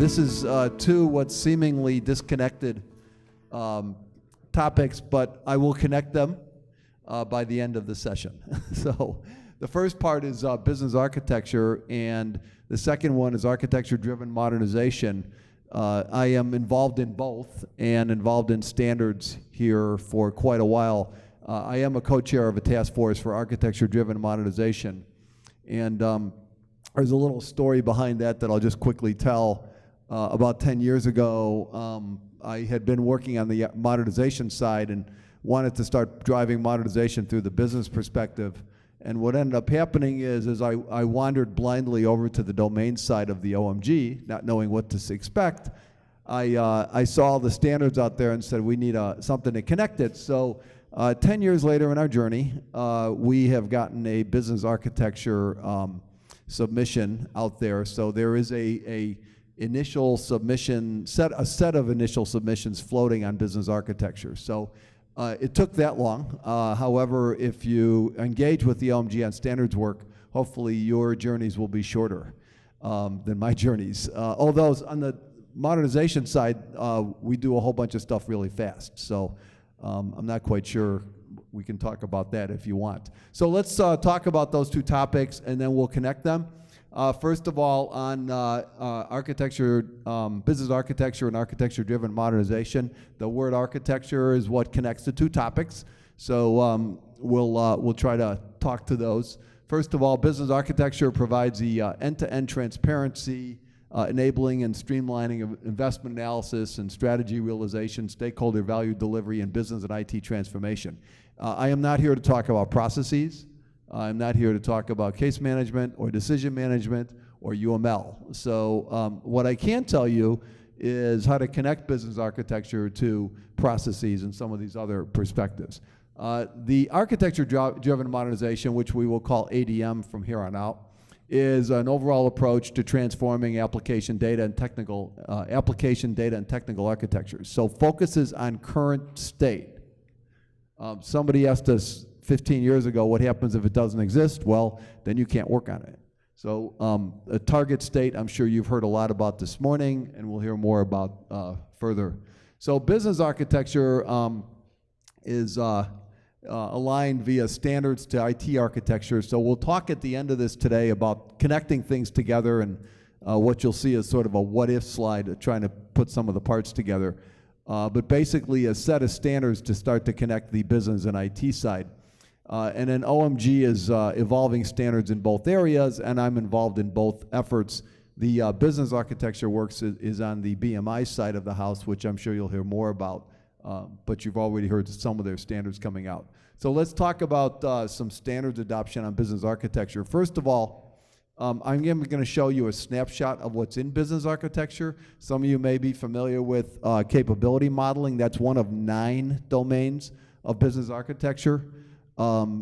This is two what seemingly disconnected topics, but I will connect them by the end of the session. So the first part is business architecture, and the second one is architecture-driven modernization. I am involved in both and involved in standards here for quite a while. I am a co-chair of a task force for architecture-driven modernization. And there's a little story behind that I'll just quickly tell. About 10 years ago, I had been working on the modernization side and wanted to start driving modernization through the business perspective. And what ended up happening is I wandered blindly over to the domain side of the OMG, not knowing what to expect. I saw the standards out there and said, we need something to connect it. So 10 years later in our journey, we have gotten a business architecture submission out there. So there is a initial submission, a set of initial submissions floating on business architecture. So it took that long. However, if you engage with the OMG on standards work, hopefully your journeys will be shorter than my journeys. Although on the modernization side, we do a whole bunch of stuff really fast. So I'm not quite sure. We can talk about that if you want. So let's talk about those two topics, and then we'll connect them. First of all, on architecture, business architecture and architecture-driven modernization, the word architecture is what connects the two topics. So we'll try to talk to those. First of all, business architecture provides the end-to-end transparency, enabling and streamlining of investment analysis and strategy realization, stakeholder value delivery, and business and IT transformation. I am not here to talk about processes. I'm not here to talk about case management or decision management or UML. So what I can tell you is how to connect business architecture to processes and some of these other perspectives. The architecture-driven modernization, which we will call ADM from here on out, is an overall approach to transforming application data and technical architectures. So focuses on current state. Somebody asked us 15 years ago, what happens if it doesn't exist? Well, then you can't work on it. So a target state, I'm sure you've heard a lot about this morning, and we'll hear more about further. So business architecture is aligned via standards to IT architecture. So we'll talk at the end of this today about connecting things together, and what you'll see is sort of a what-if slide trying to put some of the parts together. But basically a set of standards to start to connect the business and IT side. And then OMG is evolving standards in both areas, and I'm involved in both efforts. The business architecture works is on the BMI side of the house, which I'm sure you'll hear more about, but you've already heard some of their standards coming out. So let's talk about some standards adoption on business architecture. First of all, I'm going to show you a snapshot of what's in business architecture. Some of you may be familiar with capability modeling. That's one of 9 domains of business architecture.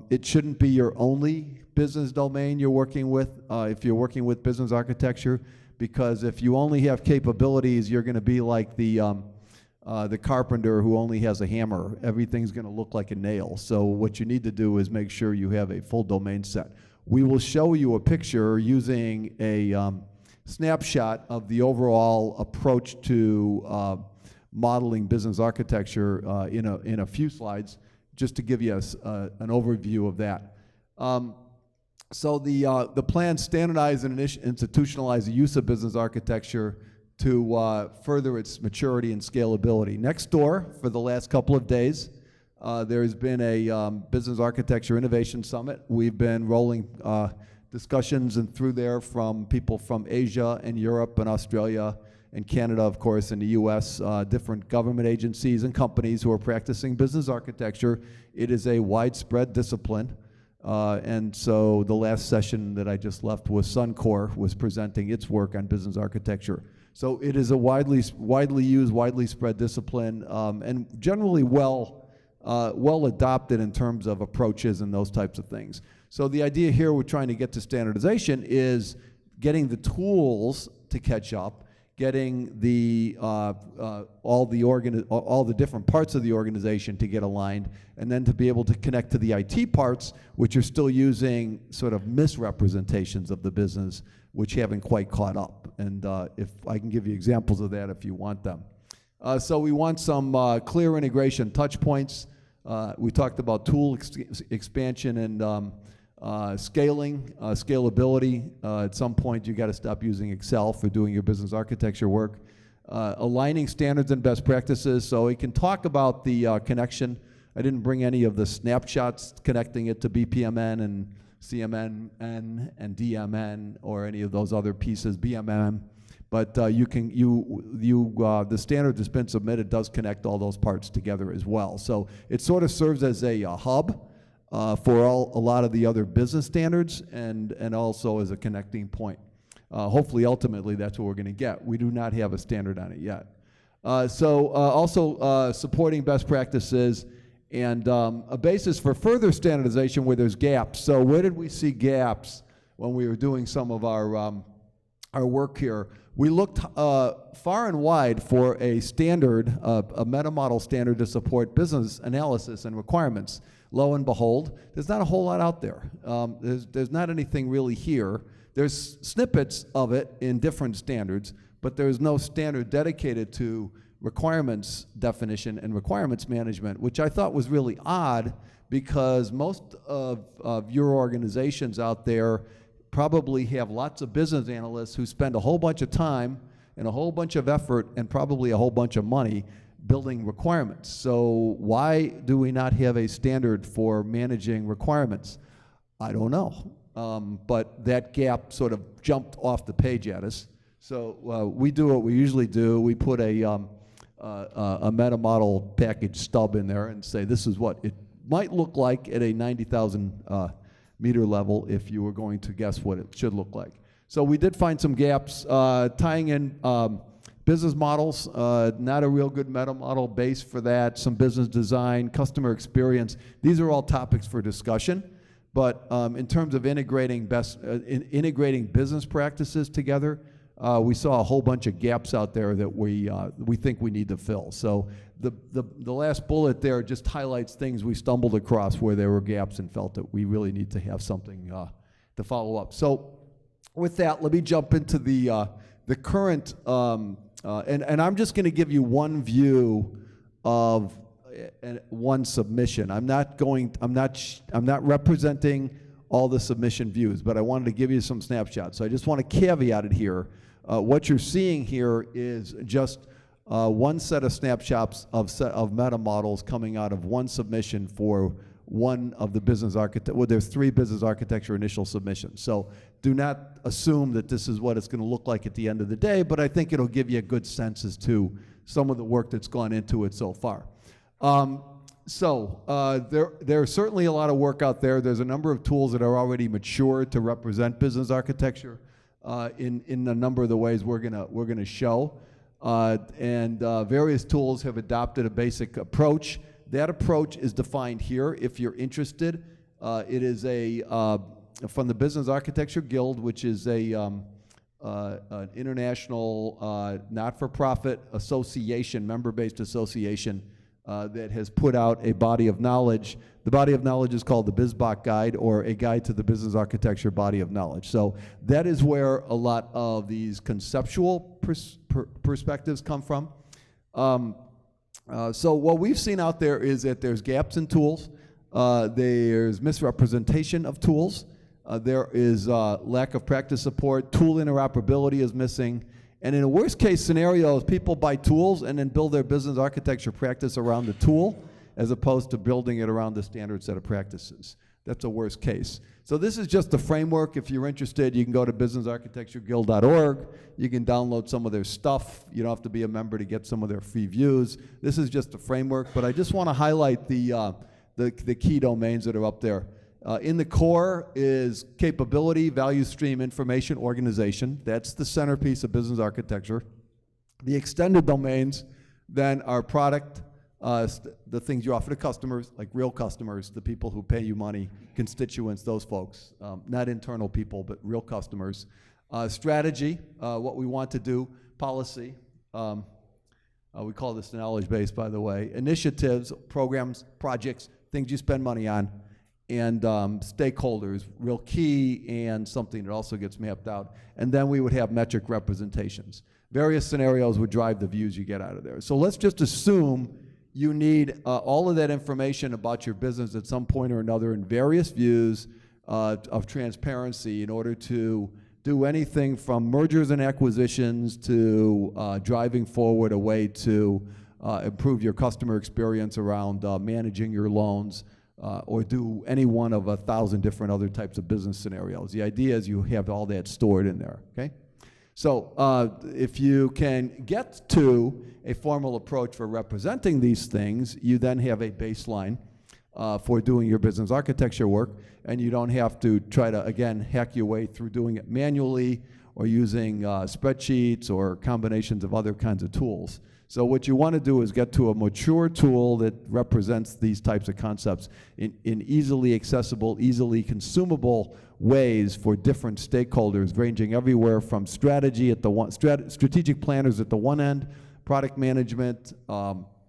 It shouldn't be your only business domain you're working with if you're working with business architecture, because if you only have capabilities, you're going to be like the carpenter who only has a hammer. Everything's going to look like a nail. So what you need to do is make sure you have a full domain set. We will show you a picture using a snapshot of the overall approach to modeling business architecture in a few slides, just to give you an overview of that. So the plan standardize and institutionalize the use of business architecture to further its maturity and scalability. Next door, for the last couple of days, there's been a Business Architecture Innovation Summit. We've been rolling discussions and through there from people from Asia and Europe and Australia and Canada, of course, and the US, different government agencies and companies who are practicing business architecture. It is a widespread discipline. And so the last session that I just left was Suncor was presenting its work on business architecture. So it is a widely used, widely spread discipline, and generally well adopted in terms of approaches and those types of things. So the idea here we're trying to get to standardization is getting the tools to catch up, getting the all the different parts of the organization to get aligned, and then to be able to connect to the IT parts, which are still using sort of misrepresentations of the business, which haven't quite caught up. And if I can give you examples of that if you want them. So we want some clear integration touch points. We talked about tool expansion and scaling, scalability. At some point, you got to stop using Excel for doing your business architecture work. Aligning standards and best practices. So we can talk about the connection. I didn't bring any of the snapshots connecting it to BPMN and CMN and DMN or any of those other pieces, BMM. But the standard that's been submitted does connect all those parts together as well. So it sort of serves as a hub for a lot of the other business standards, and also as a connecting point. Hopefully, ultimately, that's what we're going to get. We do not have a standard on it yet. Also supporting best practices and a basis for further standardization where there's gaps. So where did we see gaps when we were doing some of our work here? We looked far and wide for a standard, a METAMODEL standard to support business analysis and requirements. Lo and behold, there's not a whole lot out there. There's not anything really here. There's snippets of it in different standards, but there's no standard dedicated to requirements definition and requirements management, which I thought was really odd, because most of your organizations out there probably have lots of business analysts who spend a whole bunch of time and a whole bunch of effort and probably a whole bunch of money building requirements. So why do we not have a standard for managing requirements? I don't know. But that gap sort of jumped off the page at us. So we do what we usually do. We put a METAMODEL package stub in there and say this is what it might look like at a 90,000 meter level if you were going to guess what it should look like. So we did find some gaps, tying in business models, not a real good METAMODEL base for that, some business design, customer experience. These are all topics for discussion, but in terms of integrating business practices together, we saw a whole bunch of gaps out there that we think we need to fill. So the last bullet there just highlights things we stumbled across where there were gaps and felt that we really need to have something to follow up. So with that, let me jump into the current, and I'm just going to give you one view of one submission. I'm not representing all the submission views, but I wanted to give you some snapshots. So I just want to caveat it here. What you're seeing here is just one set of snapshots of METAMODELs coming out of one submission for one of the business architect. Well, there's 3 business architecture initial submissions. So do not assume that this is what it's going to look like at the end of the day, but I think it'll give you a good sense as to some of the work that's gone into it so far. There's certainly a lot of work out there. There's a number of tools that are already mature to represent business architecture in a number of the ways we're gonna show. Various tools have adopted a basic approach. That approach is defined here if you're interested. It is from the Business Architecture Guild, which is an international not-for-profit association, member-based association that has put out a body of knowledge. The body of knowledge is called the BizBoc Guide, or a guide to the business architecture body of knowledge. So that is where a lot of these conceptual perspectives come from. So what we've seen out there is that there's gaps in tools, there's misrepresentation of tools, there is lack of practice support, tool interoperability is missing, and in a worst case scenario, people buy tools and then build their business architecture practice around the tool as opposed to building it around the standard set of practices. That's a worst case. So this is just a framework. If you're interested, you can go to businessarchitectureguild.org. You can download some of their stuff. You don't have to be a member to get some of their free views. This is just a framework, but I just want to highlight the key domains that are up there. In the core is capability, value stream, information, organization. That's the centerpiece of business architecture. The extended domains then are product, the things you offer to customers, like real customers, the people who pay you money, constituents, those folks, not internal people, but real customers. Strategy, what we want to do. policy. We call this knowledge base, by the way. Initiatives, programs, projects, things you spend money on, and stakeholders, real key, and something that also gets mapped out. And then we would have metric representations. Various scenarios would drive the views you get out of there. So let's just assume you need all of that information about your business at some point or another in various views of transparency in order to do anything from mergers and acquisitions to driving forward a way to improve your customer experience around managing your loans, or do any one of 1,000 different other types of business scenarios. The idea is you have all that stored in there, okay? So if you can get to a formal approach for representing these things, you then have a baseline for doing your business architecture work, and you don't have to try to, again, hack your way through doing it manually or using spreadsheets or combinations of other kinds of tools. So what you want to do is get to a mature tool that represents these types of concepts in easily accessible, easily consumable ways for different stakeholders, ranging everywhere from strategy at the strategic planners at the one end, product management,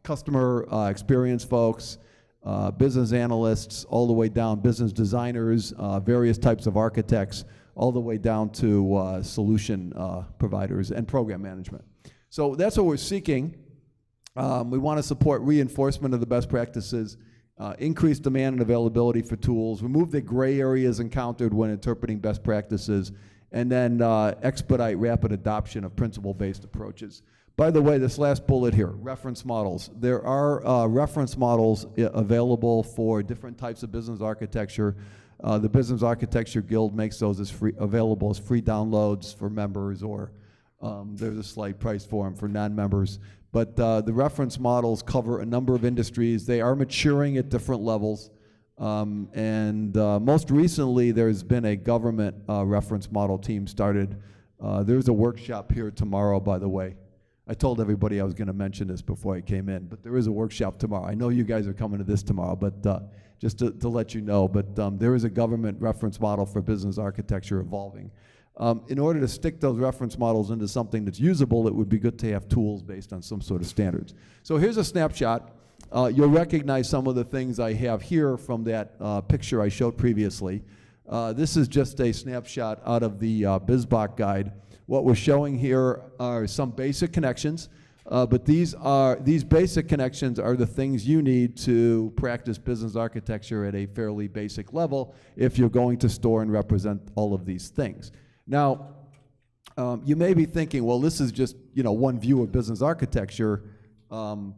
customer experience folks, business analysts, all the way down, business designers, various types of architects, all the way down to solution providers and program management. So that's what we're seeking. We want to support reinforcement of the best practices, increase demand and availability for tools, remove the gray areas encountered when interpreting best practices, and then expedite rapid adoption of principle-based approaches. By the way, this last bullet here, reference models. There are reference models available for different types of business architecture. The Business Architecture Guild makes those as available as free downloads for members, or there's a slight price for them for non-members. But the reference models cover a number of industries. They are maturing at different levels. Most recently, there's been a government reference model team started. There's a workshop here tomorrow, by the way. I told everybody I was going to mention this before I came in, but there is a workshop tomorrow. I know you guys are coming to this tomorrow, but just to let you know. But there is a government reference model for business architecture evolving. In order to stick those reference models into something that's usable, it would be good to have tools based on some sort of standards. So here's a snapshot. You'll recognize some of the things I have here from that picture I showed previously. This is just a snapshot out of the BizBoc guide. What we're showing here are some basic connections, but these basic connections are the things you need to practice business architecture at a fairly basic level if you're going to store and represent all of these things. Now, you may be thinking, well, this is just one view of business architecture.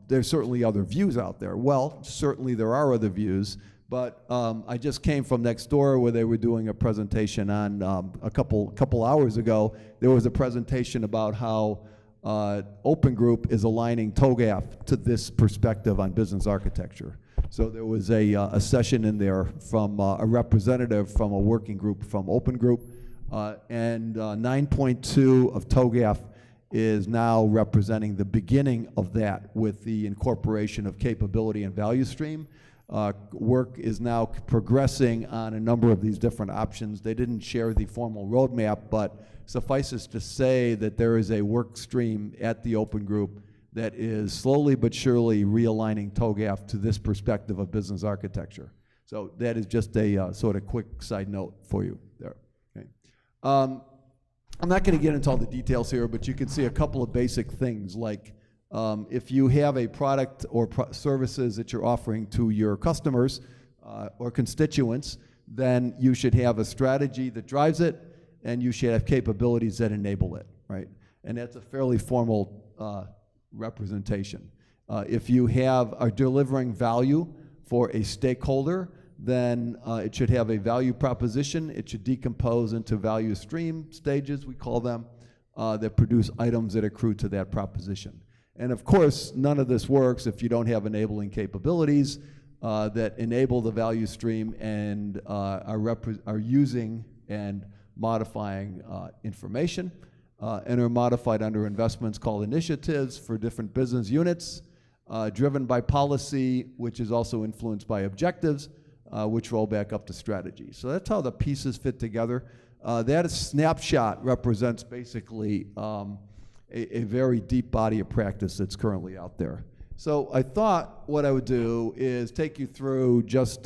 There's certainly other views out there. Well, certainly there are other views, but I just came from next door where they were doing a presentation on a couple hours ago. There was a presentation about how Open Group is aligning TOGAF to this perspective on business architecture. So there was a session in there from a representative from a working group from Open Group. 9.2 of TOGAF is now representing the beginning of that with the incorporation of capability and value stream. Work is now progressing on a number of these different options. They didn't share the formal roadmap, but suffices to say that there is a work stream at the Open Group that is slowly but surely realigning TOGAF to this perspective of business architecture. So that is just a sort of quick side note for you there. Okay. I'm not going to get into all the details here, but you can see a couple of basic things like if you have a product or services that you're offering to your customers or constituents, then you should have a strategy that drives it, and you should have capabilities that enable it, right? And that's a fairly formal representation. If you are delivering value for a stakeholder, then it should have a value proposition. It should decompose into value stream stages, we call them, that produce items that accrue to that proposition. And of course, none of this works if you don't have enabling capabilities that enable the value stream and are using and modifying information and are modified under investments called initiatives for different business units, driven by policy, which is also influenced by objectives, which roll back up to strategy. So that's how the pieces fit together. That snapshot represents basically a very deep body of practice that's currently out there. So I thought what I would do is take you through just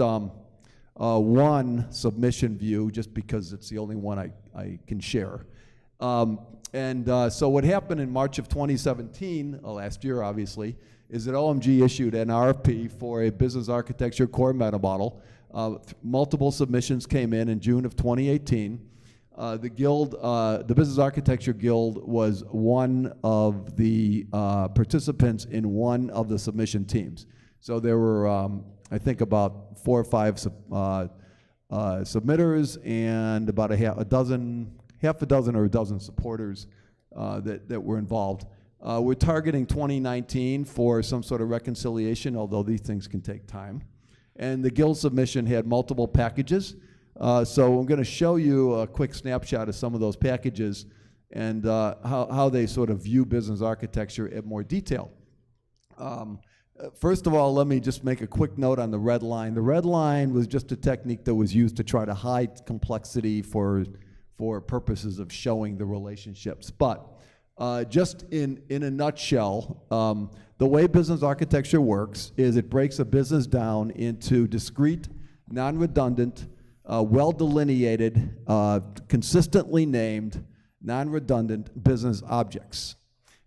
one submission view, just because it's the only one I can share. So what happened in March of 2017, last year obviously, is that OMG issued an RFP for a business architecture core METAMODEL. Multiple submissions came in June of 2018. The Guild, the Business Architecture Guild, was one of the participants in one of the submission teams. So there were, I think, about 4 or 5 submitters and about half a dozen or a dozen supporters that were involved. We're targeting 2019 for some sort of reconciliation, although these things can take time. And the Guild submission had multiple packages. So I'm going to show you a quick snapshot of some of those packages and how they sort of view business architecture in more detail. First of all, let me just make a quick note on the red line. The red line was just a technique that was used to try to hide complexity for purposes of showing the relationships. But just in a nutshell, the way business architecture works is it breaks a business down into discrete, non-redundant, well-delineated, consistently named, non-redundant business objects.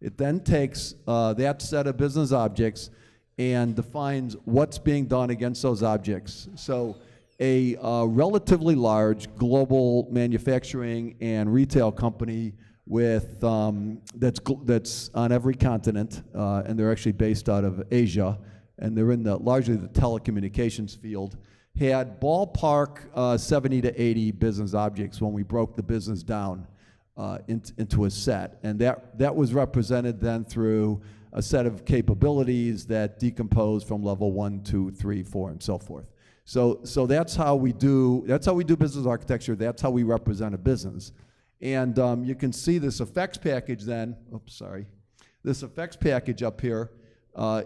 It then takes that set of business objects and defines what's being done against those objects. So a relatively large global manufacturing and retail company with that's on every continent, and they're actually based out of Asia, and they're in largely the telecommunications field, had ballpark 70 to 80 business objects when we broke the business down into a set. And that was represented then through a set of capabilities that decompose from level 1, 2, 3, 4, and so forth. So that's how we do business architecture. That's how we represent a business. And you can see this effects package then. Oops, sorry. This effects package up here are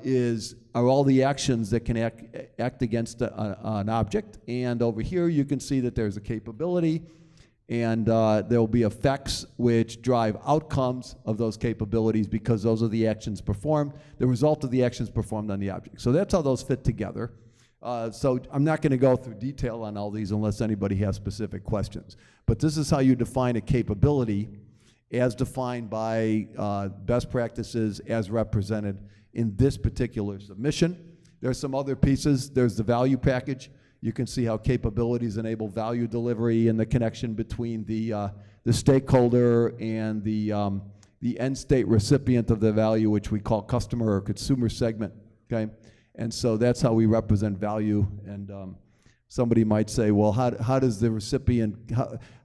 all the actions that can act against an object. And over here you can see that there's a capability, and there will be effects which drive outcomes of those capabilities, because those are the actions performed, the result of the actions performed on the object. So that's how those fit together. So I'm not going to go through detail on all these unless anybody has specific questions. But this is how you define a capability as defined by best practices as represented in this particular submission. There's some other pieces. There's the value package. You can see how capabilities enable value delivery and the connection between the stakeholder and the end state recipient of the value, which we call customer or consumer segment. Okay, and so that's how we represent value. And somebody might say, well, how does the recipient,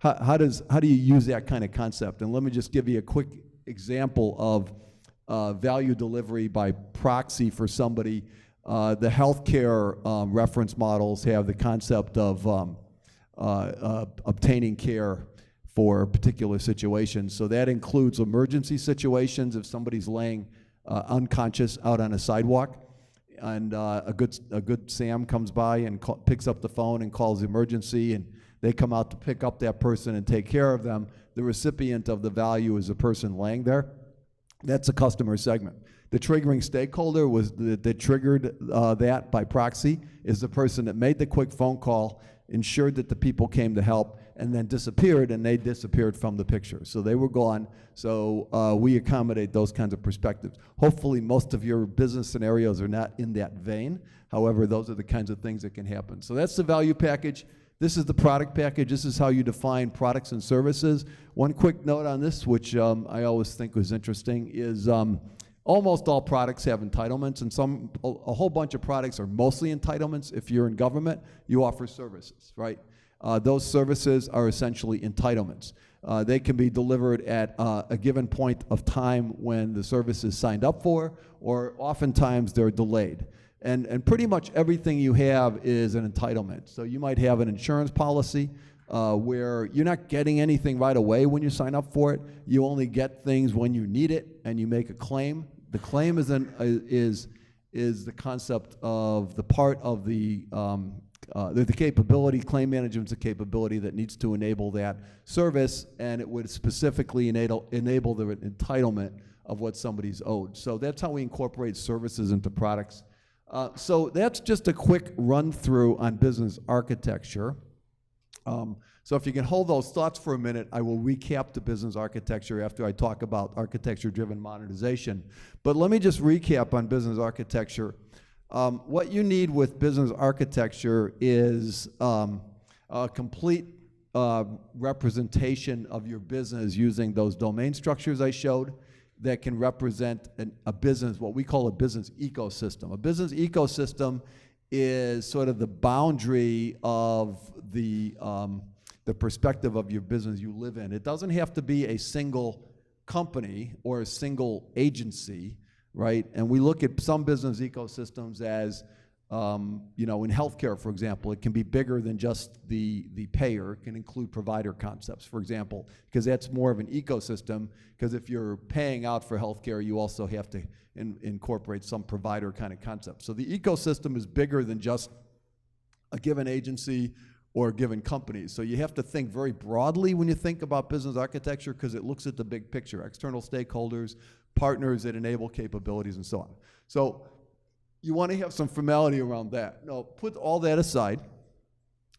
how do you use that kind of concept? And let me just give you a quick example of value delivery by proxy for somebody. The healthcare reference models have the concept of obtaining care for particular situations. So that includes emergency situations. If somebody's laying unconscious out on a sidewalk, and a good Sam comes by and picks up the phone and calls the emergency, and they come out to pick up that person and take care of them, the recipient of the value is the person laying there. That's a customer segment. The triggering stakeholder was that triggered that by proxy is the person that made the quick phone call, ensured that the people came to help, and then disappeared, and they disappeared from the picture. So they were gone. So we accommodate those kinds of perspectives. Hopefully most of your business scenarios are not in that vein. However, those are the kinds of things that can happen. So that's the value package. This is the product package. This is how you define products and services. One quick note on this, which I always think was interesting, is almost all products have entitlements, and a whole bunch of products are mostly entitlements. If you're in government, you offer services, right? Those services are essentially entitlements. They can be delivered at a given point of time when the service is signed up for, or oftentimes they're delayed. And pretty much everything you have is an entitlement. So you might have an insurance policy where you're not getting anything right away when you sign up for it. You only get things when you need it, and you make a claim. The claim is the concept of the part of the capability. Claim management's a capability that needs to enable that service, and it would specifically enable the entitlement of what somebody's owed. So that's how we incorporate services into products. So that's just a quick run through on business architecture. So if you can hold those thoughts for a minute, I will recap the business architecture after I talk about architecture-driven modernization. But let me just recap on business architecture. What you need with business architecture is a complete representation of your business using those domain structures I showed that can represent a business, what we call a business ecosystem. A business ecosystem is sort of the boundary of the perspective of your business you live in. It doesn't have to be a single company or a single agency, right? And we look at some business ecosystems as, you know, in healthcare, for example, it can be bigger than just the payer. It can include provider concepts, for example, because that's more of an ecosystem, because if you're paying out for healthcare, you also have to incorporate some provider kind of concept. So the ecosystem is bigger than just a given agency or a given company. So you have to think very broadly when you think about business architecture, because it looks at the big picture, external stakeholders, partners that enable capabilities, and so on. So you want to have some formality around that. Now, put all that aside,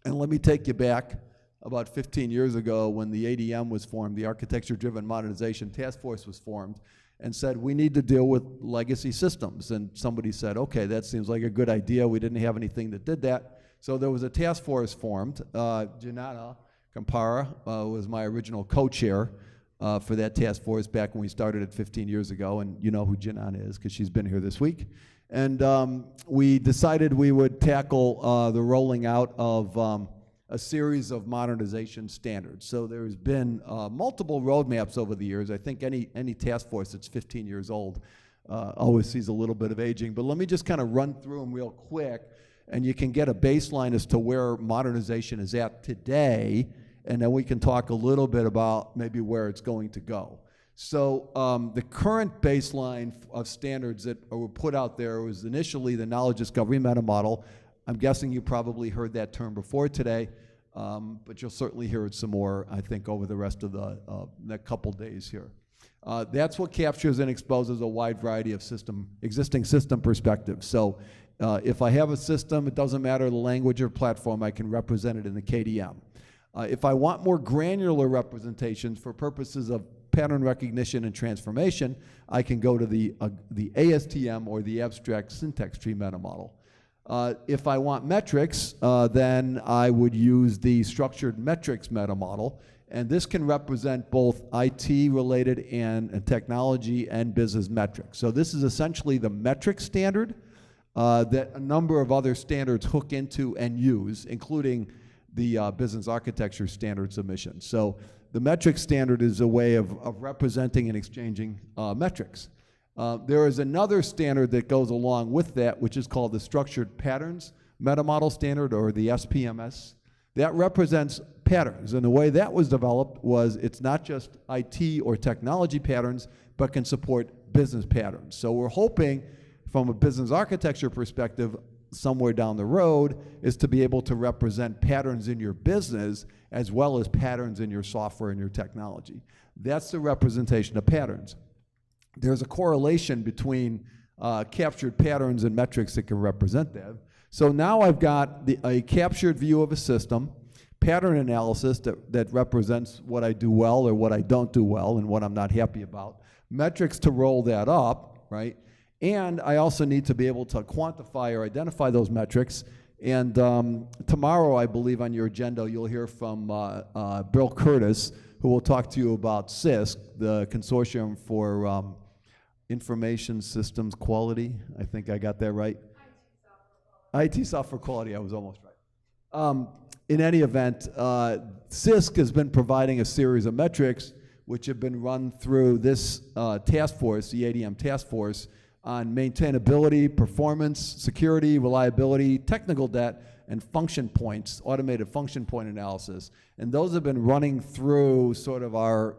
and let me take you back about 15 years ago when the ADM was formed, the Architecture-Driven Modernization Task Force was formed, and said, we need to deal with legacy systems. And somebody said, okay, that seems like a good idea. We didn't have anything that did that. So there was a task force formed. Janana Kampara was my original co-chair for that task force back when we started it 15 years ago, and you know who Janana is because she's been here this week. And we decided we would tackle the rolling out of a series of modernization standards. So there's been multiple roadmaps over the years. I think any task force that's 15 years old always sees a little bit of aging. But let me just kind of run through them real quick, and you can get a baseline as to where modernization is at today, and then we can talk a little bit about maybe where it's going to go. So the current baseline of standards that were put out there was initially the knowledge discovery METAMODEL. I'm guessing you probably heard that term before today, but you'll certainly hear it some more, I think, over the rest of the next couple days here. That's what captures and exposes a wide variety of existing system perspectives. So if I have a system, it doesn't matter the language or platform, I can represent it in the KDM. If I want more granular representations for purposes of pattern recognition and transformation, I can go to the ASTM or the abstract syntax tree METAMODEL. If I want metrics, then I would use the structured metrics METAMODEL, and this can represent both IT-related and technology and business metrics. So this is essentially the metric standard that a number of other standards hook into and use, including the business architecture standard submission. So the metric standard is a way of representing and exchanging metrics. There is another standard that goes along with that, which is called the Structured Patterns METAMODEL standard, or the SPMS. That represents patterns, and the way that was developed was it's not just IT or technology patterns, but can support business patterns. So we're hoping, from a business architecture perspective, somewhere down the road, is to be able to represent patterns in your business as well as patterns in your software and your technology. That's the representation of patterns. There's a correlation between captured patterns and metrics that can represent that. So now I've got a captured view of a system, pattern analysis that represents what I do well or what I don't do well and what I'm not happy about, metrics to roll that up, right? And I also need to be able to quantify or identify those metrics. And tomorrow, I believe on your agenda, you'll hear from Bill Curtis, who will talk to you about CISC, the Consortium for Information Systems Quality. I think I got that right. IT Software Quality, I was almost right. In any event, CISC has been providing a series of metrics which have been run through this task force, the ADM task force, on maintainability, performance, security, reliability, technical debt, and function points, automated function point analysis. And those have been running through sort of our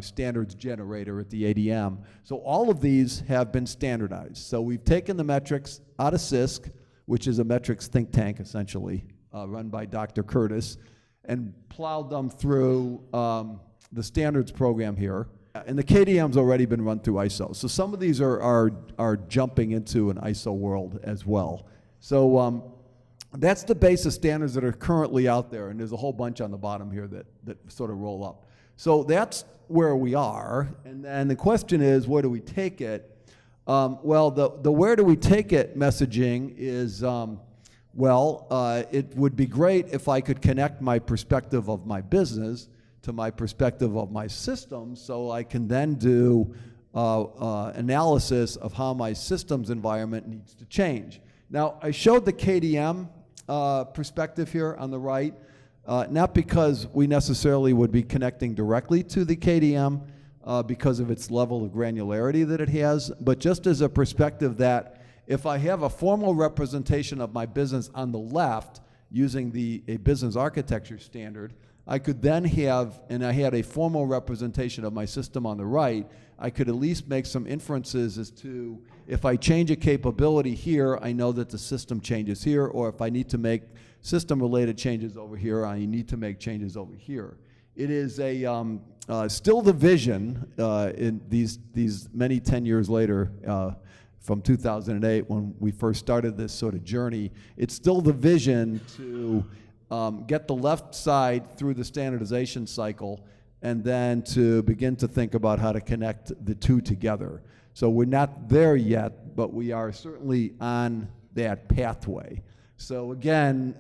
standards generator at the ADM. So all of these have been standardized. So we've taken the metrics out of CISC, which is a metrics think tank essentially, run by Dr. Curtis, and plowed them through the standards program here. And the KDM's already been run through ISO. So some of these are jumping into an ISO world as well. So that's the base of standards that are currently out there, and there's a whole bunch on the bottom here that sort of roll up. So that's where we are, and then the question is, where do we take it? Well, the where do we take it messaging is, it would be great if I could connect my perspective of my business to my perspective of my system, so I can then do analysis of how my systems environment needs to change. Now, I showed the KDM perspective here on the right, not because we necessarily would be connecting directly to the KDM because of its level of granularity that it has, but just as a perspective that if I have a formal representation of my business on the left using a business architecture standard, I could then have, and I had a formal representation of my system on the right, I could at least make some inferences as to if I change a capability here, I know that the system changes here, or if I need to make system-related changes over here, I need to make changes over here. It is still the vision in these many 10 years later, from 2008 when we first started this sort of journey, it's still the vision to get the left side through the standardization cycle and then to begin to think about how to connect the two together. So we're not there yet, but we are certainly on that pathway. So again,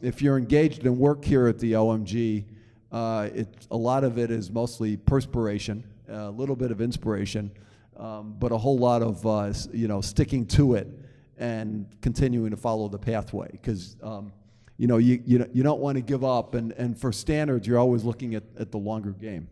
if you're engaged in work here at the OMG, a lot of it is mostly perspiration, a little bit of inspiration, but a whole lot of sticking to it and continuing to follow the pathway, because you don't want to give up, and for standards, you're always looking at the longer game.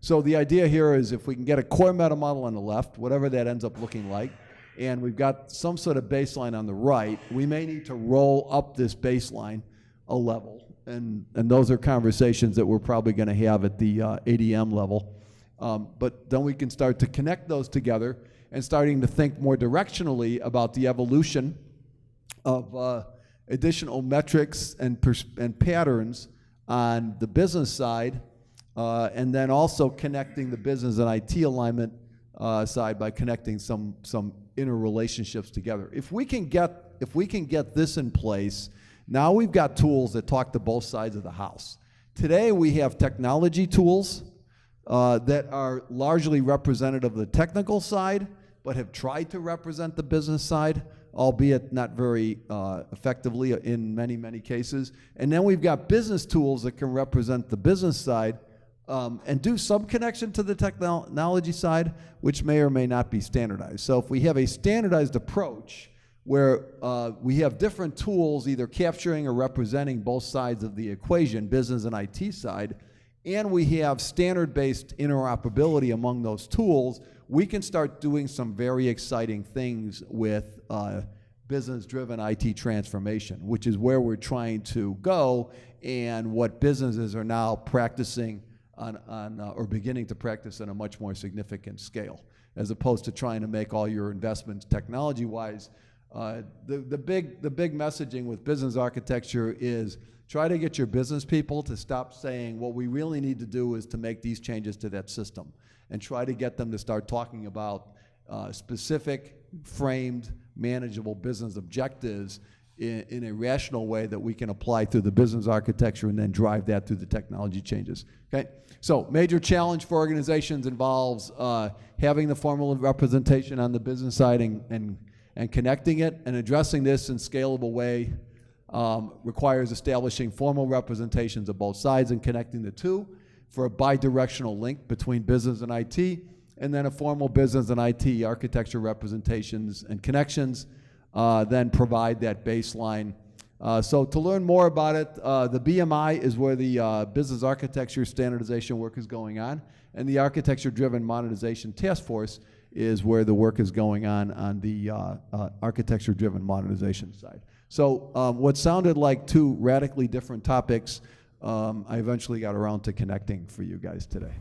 So the idea here is if we can get a core meta model on the left, whatever that ends up looking like, and we've got some sort of baseline on the right, we may need to roll up this baseline a level, and those are conversations that we're probably going to have at the ADM level. But then we can start to connect those together and starting to think more directionally about the evolution of additional metrics and patterns on the business side, and then also connecting the business and IT alignment side by connecting some interrelationships together. If we can get this in place, now we've got tools that talk to both sides of the house. Today we have technology tools that are largely representative of the technical side, but have tried to represent the business side, albeit not very effectively in many, many cases. And then we've got business tools that can represent the business side and do some connection to the technology side, which may or may not be standardized. So if we have a standardized approach where we have different tools either capturing or representing both sides of the equation, business and IT side, and we have standard-based interoperability among those tools, we can start doing some very exciting things with business-driven IT transformation, which is where we're trying to go and what businesses are now practicing or beginning to practice on a much more significant scale, as opposed to trying to make all your investments technology-wise. The big messaging with business architecture is try to get your business people to stop saying what we really need to do is to make these changes to that system, and try to get them to start talking about specific, framed, manageable business objectives in a rational way that we can apply through the business architecture and then drive that through the technology changes. Okay? So major challenge for organizations involves having the formal representation on the business side and connecting it, and addressing this in a scalable way requires establishing formal representations of both sides and connecting the two for a bi-directional link between business and IT, and then a formal business and IT architecture representations and connections, then provide that baseline. So to learn more about it, the BMI is where the business architecture standardization work is going on, and the architecture driven modernization task force is where the work is going on the architecture driven modernization side. So what sounded like two radically different topics, I eventually got around to connecting for you guys today.